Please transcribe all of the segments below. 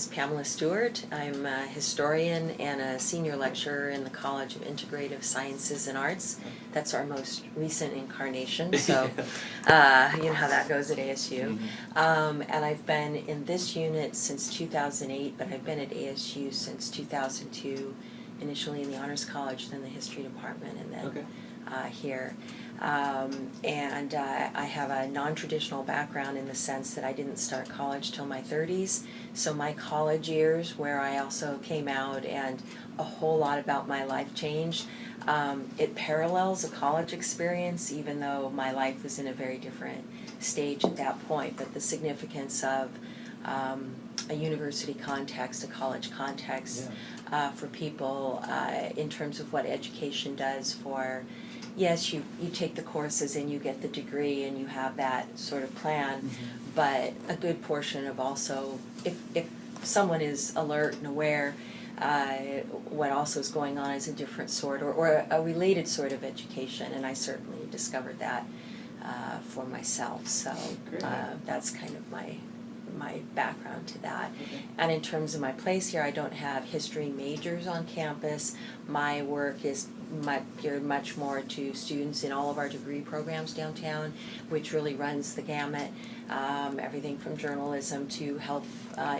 is Pamela Stewart. I'm a historian and a senior lecturer in the College of Integrative Sciences and Arts. That's our most recent incarnation, so you know how that goes at ASU. And I've been in this unit since 2008, but I've been at ASU since 2002, initially in the Honors College, then the History Department, and then here. And I have a non-traditional background in the sense that I didn't start college till my 30s. So my college years, where I also came out and a whole lot about my life changed, it parallels a college experience, even though my life was in a very different stage at that point. But the significance of a university context, a college context, for people in terms of what education does for, yes, you take the courses and you get the degree and you have that sort of plan, but a good portion of also, if someone is alert and aware, what also is going on is a different sort or a related sort of education, and I certainly discovered that for myself. So that's kind of my background to that. And in terms of my place here, I don't have history majors on campus. My work is geared much more to students in all of our degree programs downtown, which really runs the gamut, everything from journalism to health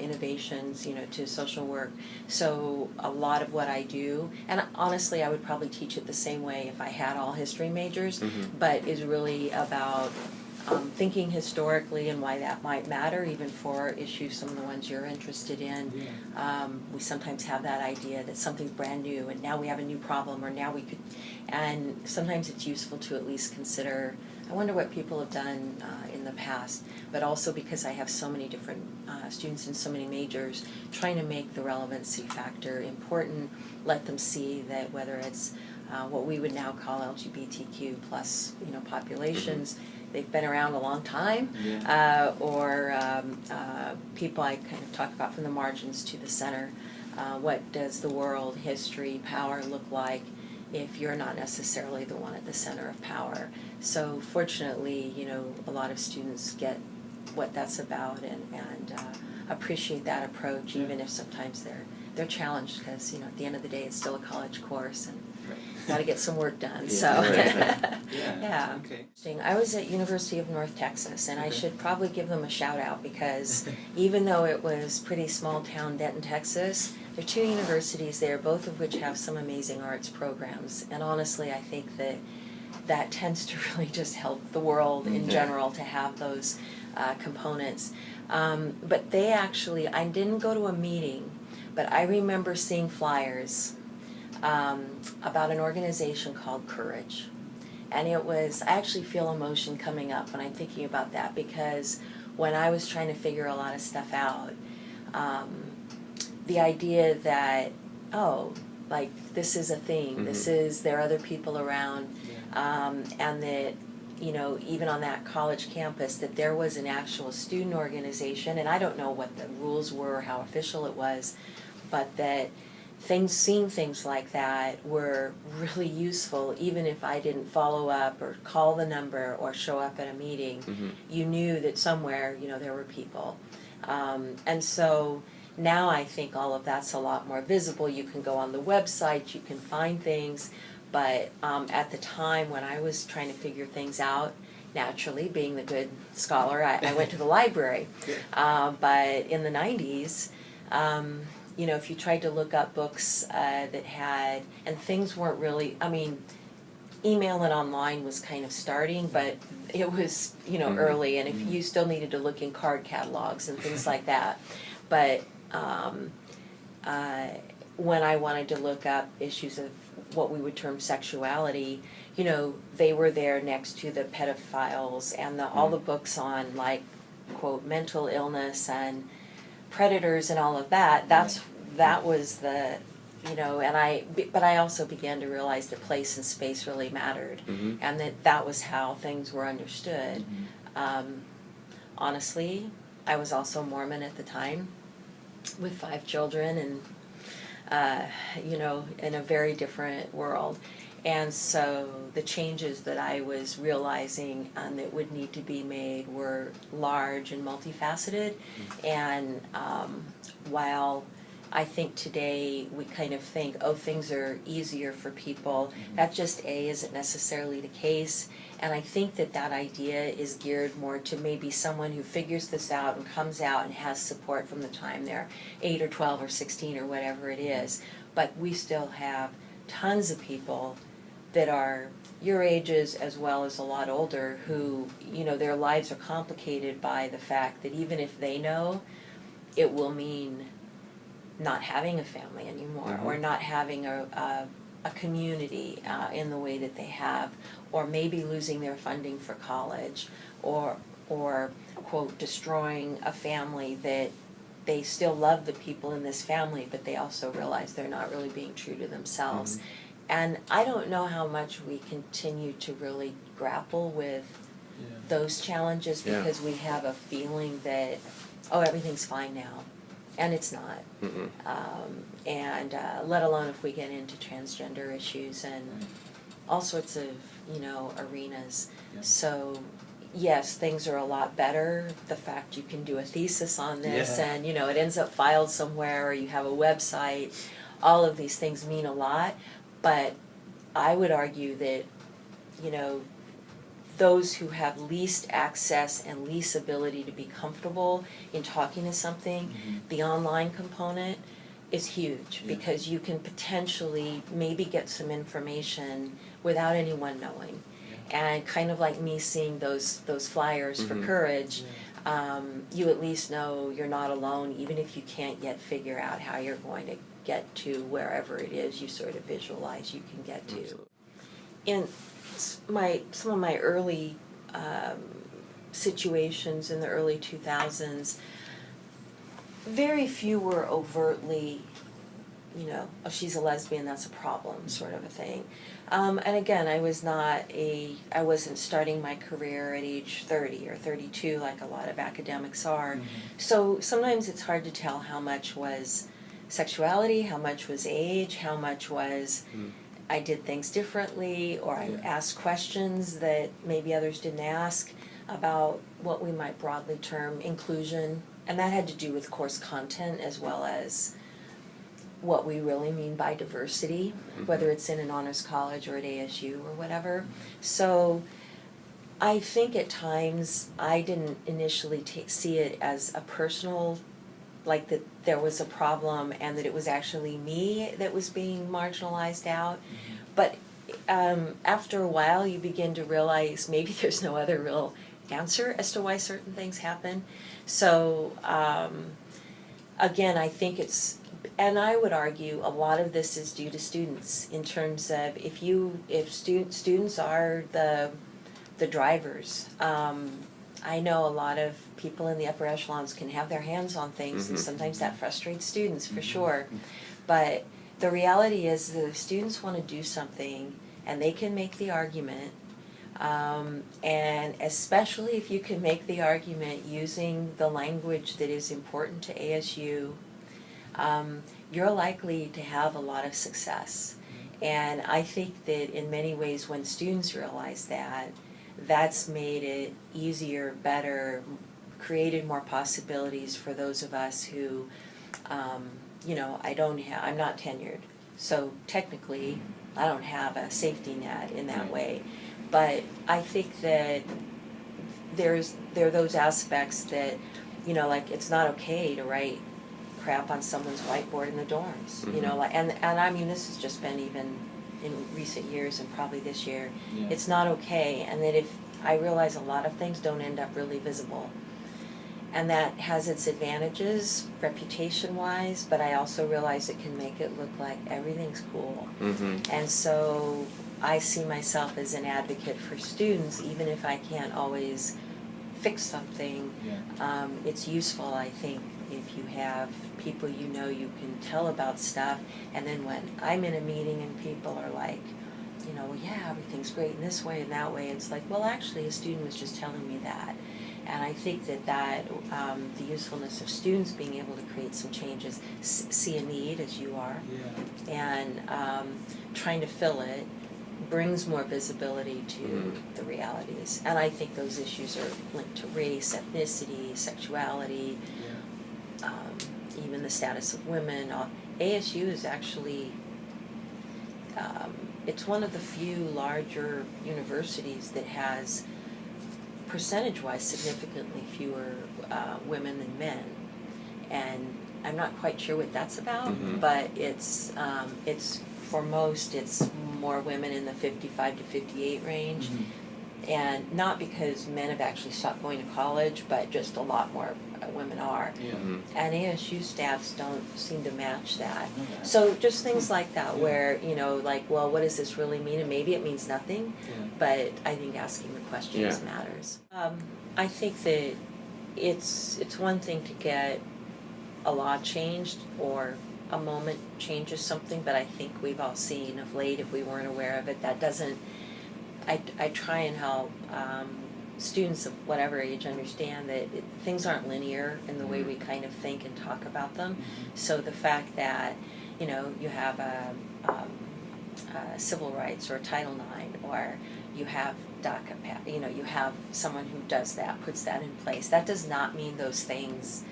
innovations, you know, to social work. So a lot of what I do, and honestly I would probably teach it the same way if I had all history majors, but is really about thinking historically and why that might matter, even for issues, some of the ones you're interested in. We sometimes have that idea that something's brand new and now we have a new problem, or now we could, and sometimes it's useful to at least consider, I wonder what people have done in the past, but also because I have so many different students in so many majors, trying to make the relevancy factor important, let them see that whether it's what we would now call LGBTQ plus, you know, populations, they've been around a long time, or people I kind of talk about from the margins to the center. What does the world, history, power look like if you're not necessarily the one at the center of power? So fortunately, you know, a lot of students get what that's about and appreciate that approach, even if sometimes they're challenged, because, you know, at the end of the day it's still a college course and got to get some work done. Okay. I was at University of North Texas, and I should probably give them a shout out, because even though it was pretty small town Denton, Texas, there are two universities there, both of which have some amazing arts programs, and honestly I think that tends to really just help the world in general to have those components. But they actually, I didn't go to a meeting, but I remember seeing flyers about an organization called Courage. And it was, I actually feel emotion coming up when I'm thinking about that, because when I was trying to figure a lot of stuff out, the idea that, oh, like this is a thing, there are other people around, and that, you know, even on that college campus, that there was an actual student organization, and I don't know what the rules were or how official it was, but that seeing things like that were really useful, even if I didn't follow up or call the number or show up at a meeting. You knew that somewhere, you know, there were people. And so now I think all of that's a lot more visible. You can go on the website, you can find things, but at the time when I was trying to figure things out, naturally, being the good scholar, I went to the library. But in the 90s, you know, if you tried to look up books that had, and things weren't really, I mean, email and online was kind of starting, but it was, you know, early, and if you still needed to look in card catalogs and things like that. But when I wanted to look up issues of what we would term sexuality, you know, they were there next to the pedophiles and all the books on, like, quote, mental illness and predators and all of that. That was the, you know, but I also began to realize that place and space really mattered, and that was how things were understood. Honestly, I was also Mormon at the time, with 5 children, and you know, in a very different world. And so the changes that I was realizing that would need to be made were large and multifaceted. And while I think today we kind of think, oh, things are easier for people, that just isn't necessarily the case. And I think that that idea is geared more to maybe someone who figures this out and comes out and has support from the time they're 8 or 12 or 16 or whatever it is. But we still have tons of people that are your ages as well as a lot older who, you know, their lives are complicated by the fact that even if they know, it will mean not having a family anymore, or not having a community in the way that they have, or maybe losing their funding for college, or quote, destroying a family that they still love the people in this family, but they also realize they're not really being true to themselves. And I don't know how much we continue to really grapple with those challenges because we have a feeling that, oh, everything's fine now. And it's not. And let alone if we get into transgender issues and all sorts of, you know, arenas. So yes, things are a lot better. The fact you can do a thesis on this and, you know, it ends up filed somewhere, or you have a website, all of these things mean a lot. But I would argue that, you know, those who have least access and least ability to be comfortable in talking to something, the online component is huge because you can potentially maybe get some information without anyone knowing. And kind of like me seeing those flyers for courage, you at least know you're not alone, even if you can't yet figure out how you're going to get to wherever it is you sort of visualize you can get to. In some of my early situations in the early 2000s, very few were overtly, you know, oh, she's a lesbian, that's a problem, sort of a thing. And again, I wasn't starting my career at age 30 or 32 like a lot of academics are. So sometimes it's hard to tell how much was sexuality, how much was age, how much was I did things differently, or I asked questions that maybe others didn't ask about what we might broadly term inclusion. And that had to do with course content as well as what we really mean by diversity, whether it's in an honors college or at ASU or whatever. So I think at times I didn't initially see it as a personal, like that there was a problem and that it was actually me that was being marginalized out. But after a while you begin to realize maybe there's no other real answer as to why certain things happen. So again, I think it's, and I would argue a lot of this is due to students in terms of if students are the drivers. I know a lot of people in the upper echelons can have their hands on things, and sometimes that frustrates students for sure. But the reality is that if students want to do something and they can make the argument, and especially if you can make the argument using the language that is important to ASU, you're likely to have a lot of success. And I think that in many ways when students realize that, that's made it easier, better, created more possibilities for those of us who, you know, I'm not tenured. So technically, I don't have a safety net in that way. But I think that there are those aspects that, you know, like it's not okay to write crap on someone's whiteboard in the dorms, you know, like, and I mean, this has just been even in recent years and probably this year, it's not okay, and that if I realize a lot of things don't end up really visible, and that has its advantages reputation-wise, but I also realize it can make it look like everything's cool. And so I see myself as an advocate for students, even if I can't always fix something. It's useful, I think, if you have people you know you can tell about stuff, and then when I'm in a meeting and people are like, you know, well, yeah, everything's great in this way and that way, it's like, well, actually, a student was just telling me that. And I think that the usefulness of students being able to create some changes, see a need as you are, and trying to fill it, brings more visibility to the realities. And I think those issues are linked to race, ethnicity, sexuality, even the status of women. ASU is actually, it's one of the few larger universities that has percentage-wise significantly fewer women than men. And I'm not quite sure what that's about, but it's for most, it's more women in the 55 to 58 range. And not because men have actually stopped going to college, but just a lot more women are. And ASU stats don't seem to match that. So just things like that where, you know, like, well, what does this really mean? And maybe it means nothing, but I think asking the questions matters. I think that it's one thing to get a law changed or a moment changes something, but I think we've all seen of late, if we weren't aware of it, that doesn't, I try and help students of whatever age understand that things aren't linear in the way we kind of think and talk about them. So the fact that, you know, you have a civil rights or Title IX, or you have DACA, you know, you have someone who does that, puts that in place, that does not mean those things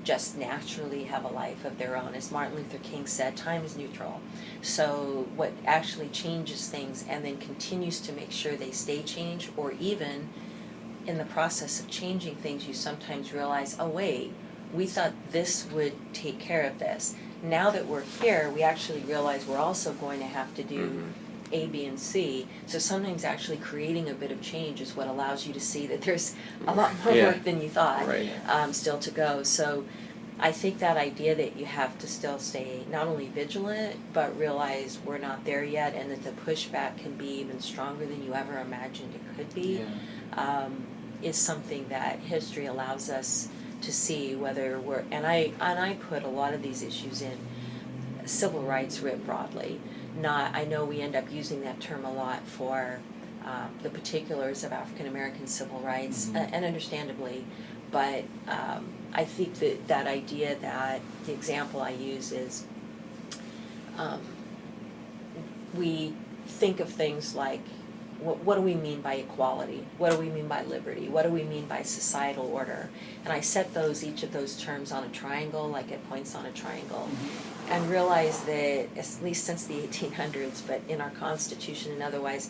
just naturally have a life of their own. As Martin Luther King said, time is neutral. So what actually changes things and then continues to make sure they stay changed, or even in the process of changing things, you sometimes realize, oh wait, we thought this would take care of this. Now that we're here, we actually realize we're also going to have to do A, B, and C. So sometimes actually creating a bit of change is what allows you to see that there's a lot more work than you thought still to go. So I think that idea that you have to still stay not only vigilant, but realize we're not there yet, and that the pushback can be even stronger than you ever imagined it could be, is something that history allows us to see whether we're, and I put a lot of these issues in civil rights writ broadly. Not, I know we end up using that term a lot for the particulars of African American civil rights, and understandably, but I think that that idea, that the example I use is we think of things like, what do we mean by equality? What do we mean by liberty? What do we mean by societal order? And I set each of those terms on a triangle, like it points on a triangle, and realize that, at least since the 1800s, but in our Constitution and otherwise,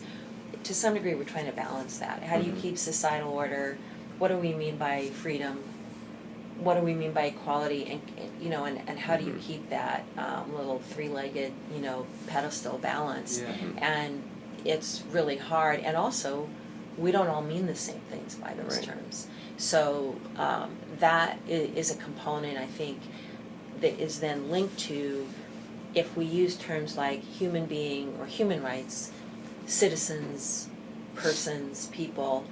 to some degree we're trying to balance that. How do you keep societal order? What do we mean by freedom? What do we mean by equality? And you know, and how do you keep that little three-legged, you know, pedestal balance? And it's really hard, and also we don't all mean the same things by those terms. So that is a component, I think, that is then linked to, if we use terms like human being or human rights, citizens, persons, people,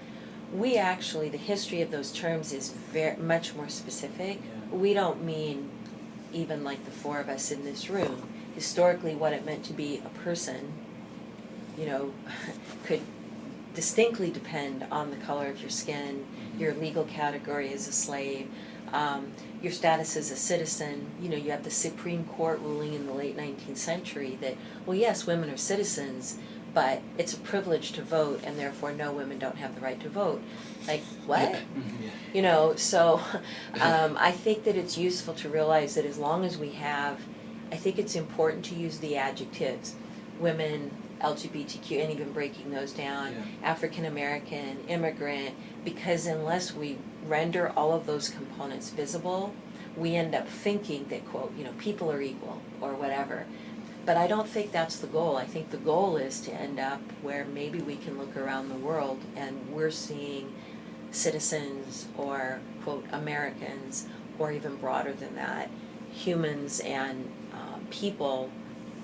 we actually, the history of those terms is very much more specific. We don't mean, even like the four of us in this room, historically what it meant to be a person, you know, could distinctly depend on the color of your skin, your legal category as a slave, your status as a citizen. You know, you have the Supreme Court ruling in the late 19th century that, well, yes, women are citizens, but it's a privilege to vote, and therefore no, women don't have the right to vote. Like, what? You know, so I think that it's useful to realize that as long as we have, I think it's important to use the adjectives, women, LGBTQ, and even breaking those down, African American, immigrant, because unless we render all of those components visible, we end up thinking that, quote, you know, people are equal or whatever. But I don't think that's the goal. I think the goal is to end up where maybe we can look around the world and we're seeing citizens or, quote, Americans, or even broader than that, humans and people,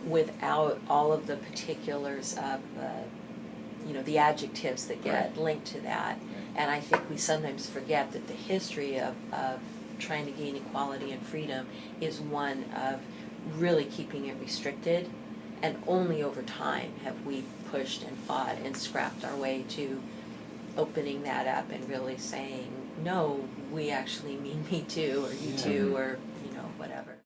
without all of the particulars of you know, the adjectives that get linked to that. And I think we sometimes forget that the history of trying to gain equality and freedom is one of really keeping it restricted, and only over time have we pushed and fought and scrapped our way to opening that up and really saying, no, we actually mean me too, or you too, or, you know, whatever.